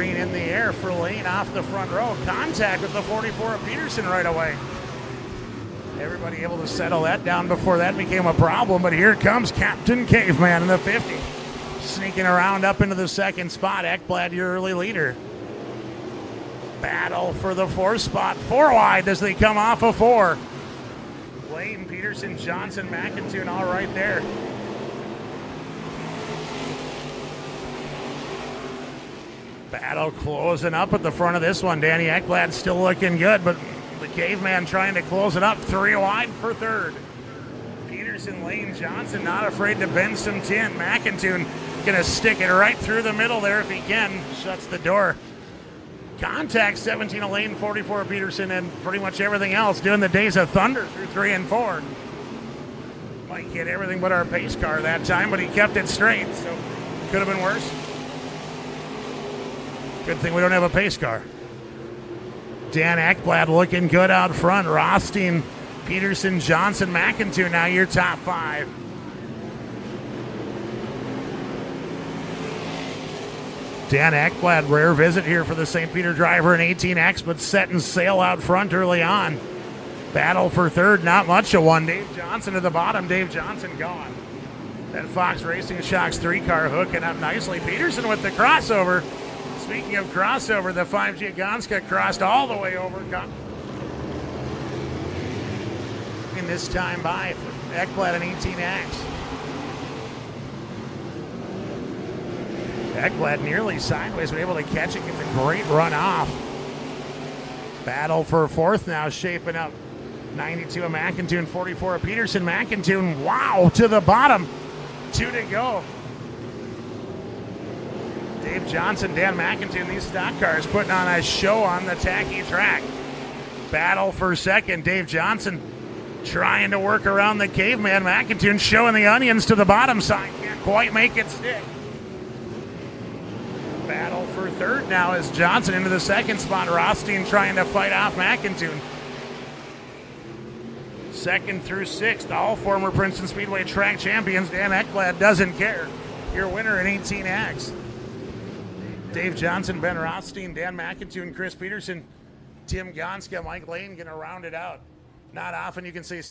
Green in the air for Lane off the front row. Contact with the 44 of Peterson right away. Everybody able to settle that down before that became a problem, but here comes Captain Caveman in the 50. Sneaking around up into the second spot. Ekblad, your early leader. Battle for the fourth spot. 4 wide as they come off of 4. Lane, Peterson, Johnson, McIntoon all right there. Battle closing up at the front of this one. Danny Ekblad still looking good, but the Caveman trying to close it up. 3 wide for third. Peterson, Lane, Johnson not afraid to bend some tin. McIntoon gonna stick it right through the middle there if he can. Shuts the door. Contact 17 of Lane, 44 of Peterson, and pretty much everything else doing the Days of Thunder through 3 and 4. Mike hit everything but our pace car that time, but he kept it straight, so could have been worse. Good thing we don't have a pace car. Dan Ekblad looking good out front. Rothstein, Peterson, Johnson, McIntoon now your top 5. Dan Ekblad, rare visit here for the St. Peter driver in 18X, but setting sail out front early on. Battle for third, not much of one. Dave Johnson to the bottom. Dave Johnson gone. That Fox Racing Shocks 3-car hooking up nicely. Peterson with the crossover. Speaking of crossover, the 5G Gonska crossed all the way over. In this time by for Ekblad in 18X. Ekblad nearly sideways, but able to catch it, gets a great run off. Battle for fourth now shaping up. 92 of McIntoon, 44 of Peterson. McIntoon, wow, to the bottom. 2 to go. Dave Johnson, Dan McIntoon, these stock cars putting on a show on the tacky track. Battle for second. Dave Johnson trying to work around the Caveman. McIntoon showing the onions to the bottom side. Can't quite make it stick. Battle for third now as Johnson into the second spot. Rothstein trying to fight off McIntoon. Second through sixth, all former Princeton Speedway track champions. Dan Ekblad doesn't care. Your winner in 18X. Dave Johnson, Ben Rothstein, Dan McIntoon, Chris Peterson, Tim Gonska, Mike Lane going to round it out. Not often you can say